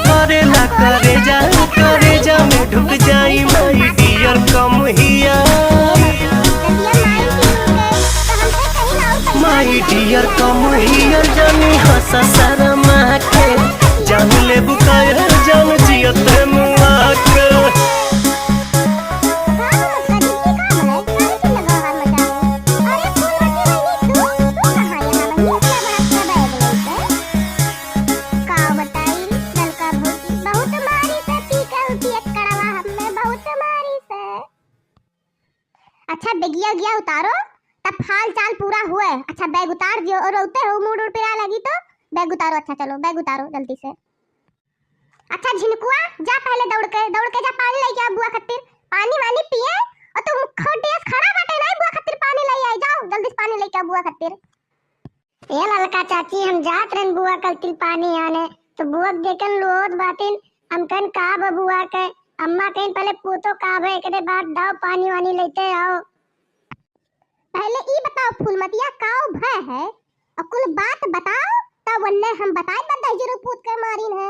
करेला करे जा में ढुक जाई my dear come here my dear come हिया जानी हंसा शर्मा के जान ले बुकाया जान जियत मुआ के अच्छा बेगिया गया उतारो तब हाल चाल पूरा हुआ। अच्छा बैग उतार दियो और रोते हो मूड उड़ पे आ लगी तो बैग उतारो। अच्छा चलो बैग उतारो जल्दी से। अच्छा झिनकुआ जा पहले दौड़ के जा पानी लेके आ बुआ खातिर। पानी वानी पिए और तुम खोटियास खड़ा बाटे नहीं बुआ खातिर पानी ले आई। जाओ जल्दी से पानी लेके आ बुआ खातिर। ए ललका चाची हम जात रहन बुआ खातिर पानी आने तो बुआ देखन लोद बातिन हम कन का बुआ के अम्मा कहीं पहले पूतो का भे एकरे बाद दाव पानी वानी लेते आओ। पहले ई बताओ फूलमतिया काओ भय है और कुल बात बताओ तब वन्ने हम बताए बता जरूर पूत के मारिन है।